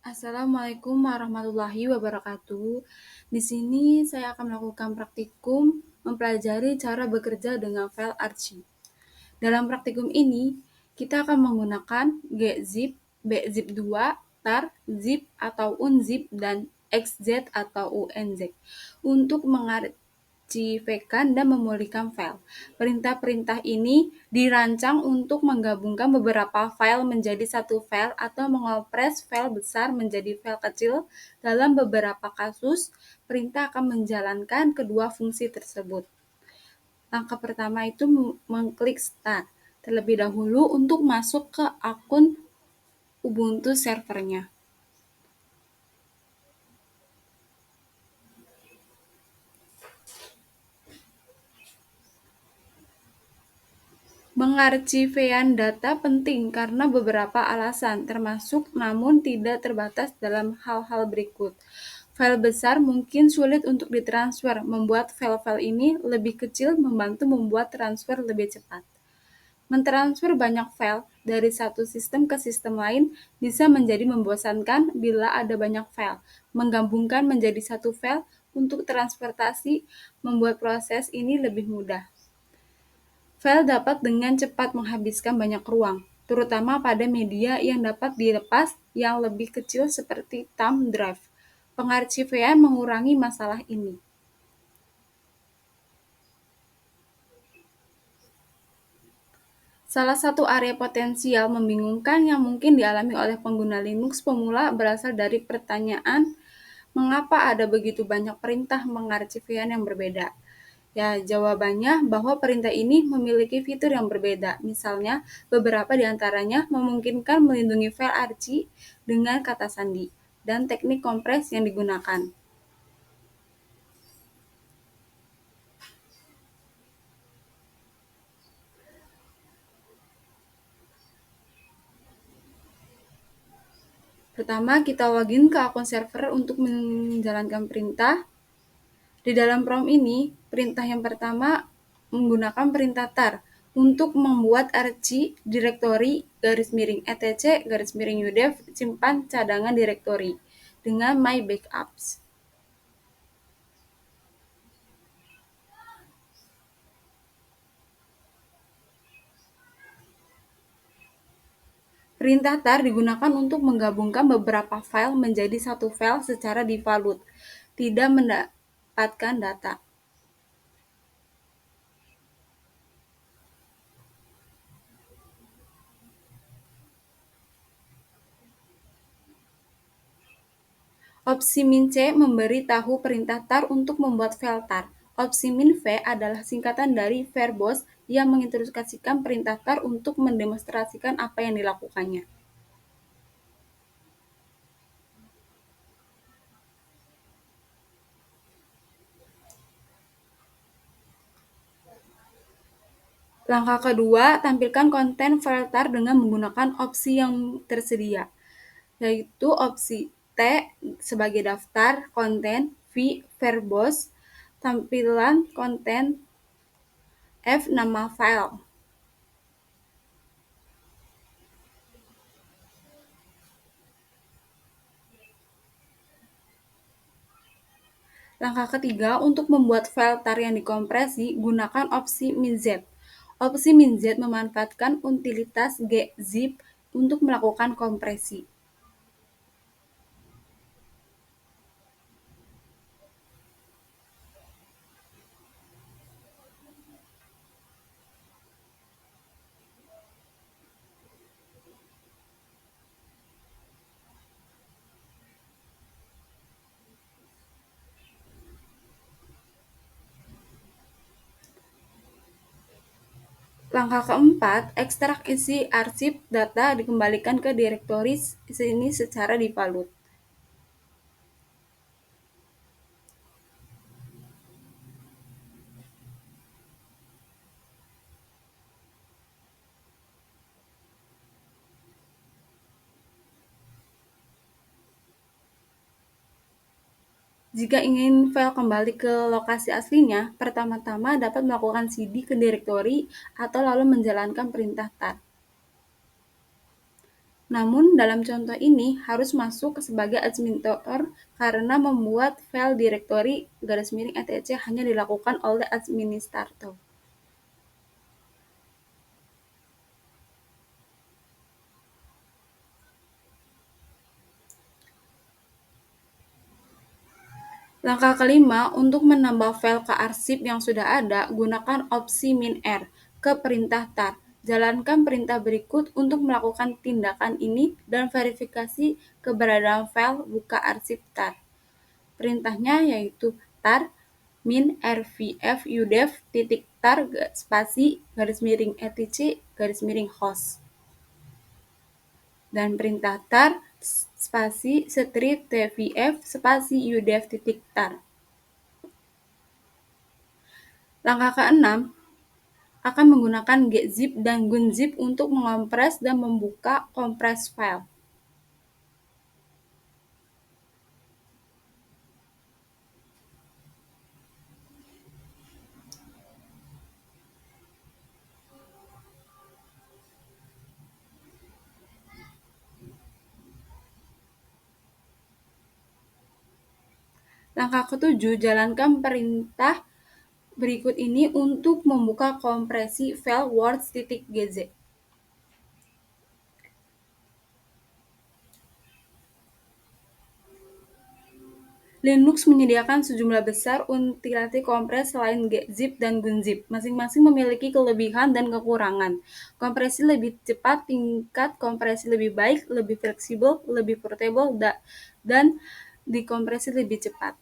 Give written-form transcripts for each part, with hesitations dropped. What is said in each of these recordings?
Assalamualaikum warahmatullahi wabarakatuh. Di sini saya akan melakukan praktikum mempelajari cara bekerja dengan file archive. Dalam praktikum ini, kita akan menggunakan gzip, bzip2, tar, zip atau unzip, dan xz atau unz untuk mengarchivekan dan memulihkan file. Perintah-perintah ini dirancang untuk menggabungkan beberapa file menjadi satu file atau mengopres file besar menjadi file kecil. Dalam beberapa kasus, perintah akan menjalankan kedua fungsi tersebut. Langkah pertama itu mengklik Start terlebih dahulu untuk masuk ke akun Ubuntu servernya. Mengarchivean data penting karena beberapa alasan, termasuk namun tidak terbatas dalam hal-hal berikut. File besar mungkin sulit untuk ditransfer, membuat file-file ini lebih kecil membantu membuat transfer lebih cepat. Mentransfer banyak file dari satu sistem ke sistem lain bisa menjadi membosankan bila ada banyak file. Menggabungkan menjadi satu file untuk transportasi membuat proses ini lebih mudah. File dapat dengan cepat menghabiskan banyak ruang, terutama pada media yang dapat dilepas yang lebih kecil seperti thumb drive. Pengarchivean mengurangi masalah ini. Salah satu area potensial membingungkan yang mungkin dialami oleh pengguna Linux pemula berasal dari pertanyaan mengapa ada begitu banyak perintah mengarchivean yang berbeda. Ya, jawabannya bahwa perintah ini memiliki fitur yang berbeda. Misalnya, beberapa di antaranya memungkinkan melindungi file archi dengan kata sandi dan teknik kompres yang digunakan. Pertama, kita login ke akun server untuk menjalankan perintah. Di dalam prompt ini, perintah yang pertama menggunakan perintah tar untuk membuat archi direktori /etc/udev simpan cadangan direktori dengan my backups. Perintah tar digunakan untuk menggabungkan beberapa file menjadi satu file secara default, tidak mendapatkan data. Opsi min c memberi tahu perintah tar untuk membuat file tar. Opsi min v adalah singkatan dari verbose yang menginstruksikan perintah tar untuk mendemonstrasikan apa yang dilakukannya. Langkah kedua, tampilkan konten file tar dengan menggunakan opsi yang tersedia, yaitu opsi T sebagai daftar konten, V verbose, tampilan konten, F nama file. Langkah ketiga, untuk membuat file tar yang dikompresi, gunakan opsi minz. Opsi minz memanfaatkan utilitas gzip untuk melakukan kompresi. Langkah keempat, ekstrak isi arsip data dikembalikan ke direktori ini secara default. Jika ingin file kembali ke lokasi aslinya, pertama-tama dapat melakukan cd ke direktori atau lalu menjalankan perintah tar. Namun dalam contoh ini harus masuk sebagai administrator karena membuat file directory --etc hanya dilakukan oleh administrator. Langkah kelima, untuk menambah file ke arsip yang sudah ada, gunakan opsi -r ke perintah tar. Jalankan perintah berikut untuk melakukan tindakan ini dan verifikasi keberadaan file buka arsip tar. Perintahnya yaitu tar -rvf udev tar spasi --etc --host dan perintah tar spasi /tvf spasi udev tar. Langkah keenam akan menggunakan gzip dan gunzip untuk mengompres dan membuka kompres file. Langkah ketujuh, jalankan perintah berikut ini untuk membuka kompresi file words.gz. Linux menyediakan sejumlah besar utility kompres selain gzip dan gunzip. Masing-masing memiliki kelebihan dan kekurangan. Kompresi lebih cepat, tingkat kompresi lebih baik, lebih fleksibel, lebih portable, dan dikompresi lebih cepat.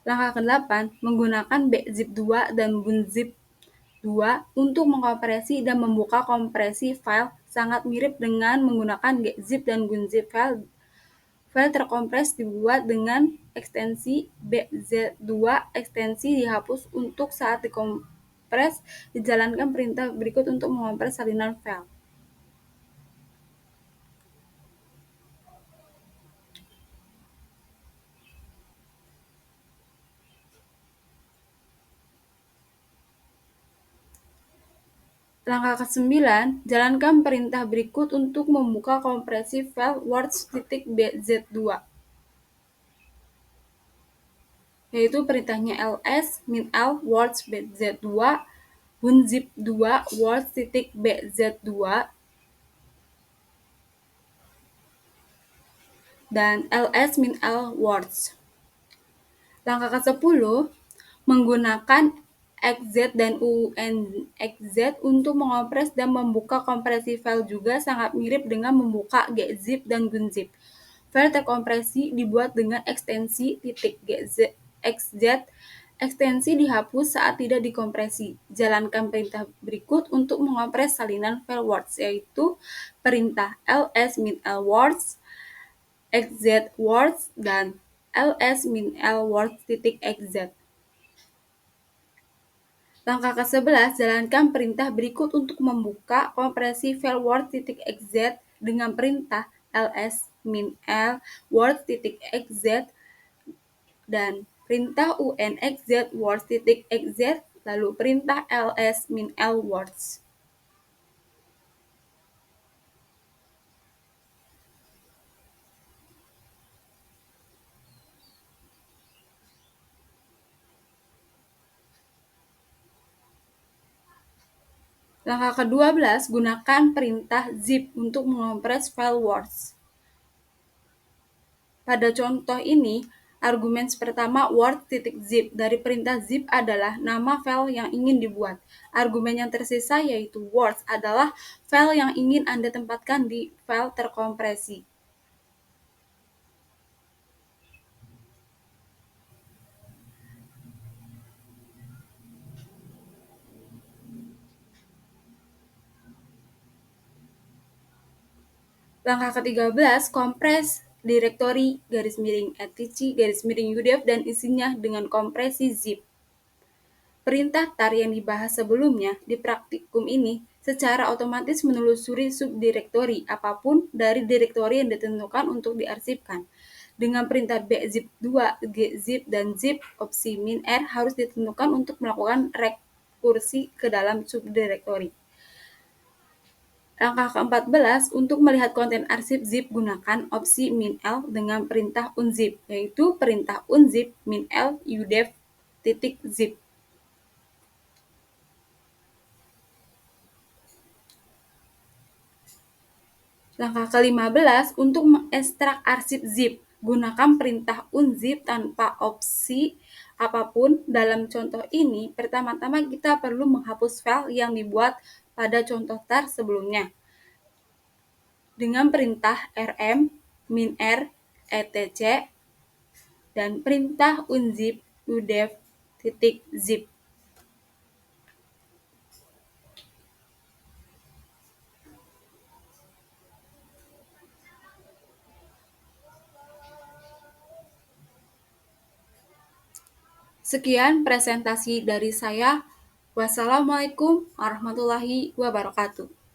Langkah ke-8, menggunakan bzip2 dan bunzip2 untuk mengkompresi dan membuka kompresi file sangat mirip dengan menggunakan gzip dan gunzip. File terkompres dibuat dengan ekstensi bz2, ekstensi dihapus untuk saat dikompres. Dijalankan perintah berikut untuk mengompres salinan file. Langkah ke-9, jalankan perintah berikut untuk membuka kompresi file words.bz2, yaitu perintahnya ls -l words.bz2 bunzip2 words.bz2 dan ls -l words. Langkah ke-10, menggunakan xz dan unxz untuk mengompres dan membuka kompresi file juga sangat mirip dengan membuka gzip dan gunzip. File terkompresi dibuat dengan ekstensi .xz, ekstensi dihapus saat tidak dikompresi. Jalankan perintah berikut untuk mengompres salinan file words, yaitu perintah ls -l words, xz words, dan ls -l words.xz. Langkah ke-11, jalankan perintah berikut untuk membuka kompresi file words.xz dengan perintah ls -l words.xz dan perintah unxz words.xz, lalu perintah ls -l words. Langkah ke-12, gunakan perintah zip untuk mengompres file words. Pada contoh ini, argumen pertama words.zip dari perintah zip adalah nama file yang ingin dibuat. Argumen yang tersisa yaitu words adalah file yang ingin Anda tempatkan di file terkompresi. Langkah ke-13, kompres directory --etc/udev dan isinya dengan kompresi zip. Perintah tar yang dibahas sebelumnya di praktikum ini secara otomatis menelusuri subdirektori apapun dari direktori yang ditentukan untuk diarsipkan. Dengan perintah bzip2, gzip, dan zip, opsi -r harus ditentukan untuk melakukan rekursi ke dalam subdirektori. Langkah ke-14, untuk melihat konten arsip zip gunakan opsi min-l dengan perintah unzip, yaitu perintah unzip min-l udev.zip. Langkah ke-15, untuk mengekstrak arsip zip, gunakan perintah unzip tanpa opsi apapun. Dalam contoh ini, pertama-tama kita perlu menghapus file yang dibuat pada contoh tar sebelumnya dengan perintah rm min-r etc dan perintah unzip udev.zip. Sekian presentasi dari saya. Wassalamualaikum warahmatullahi wabarakatuh.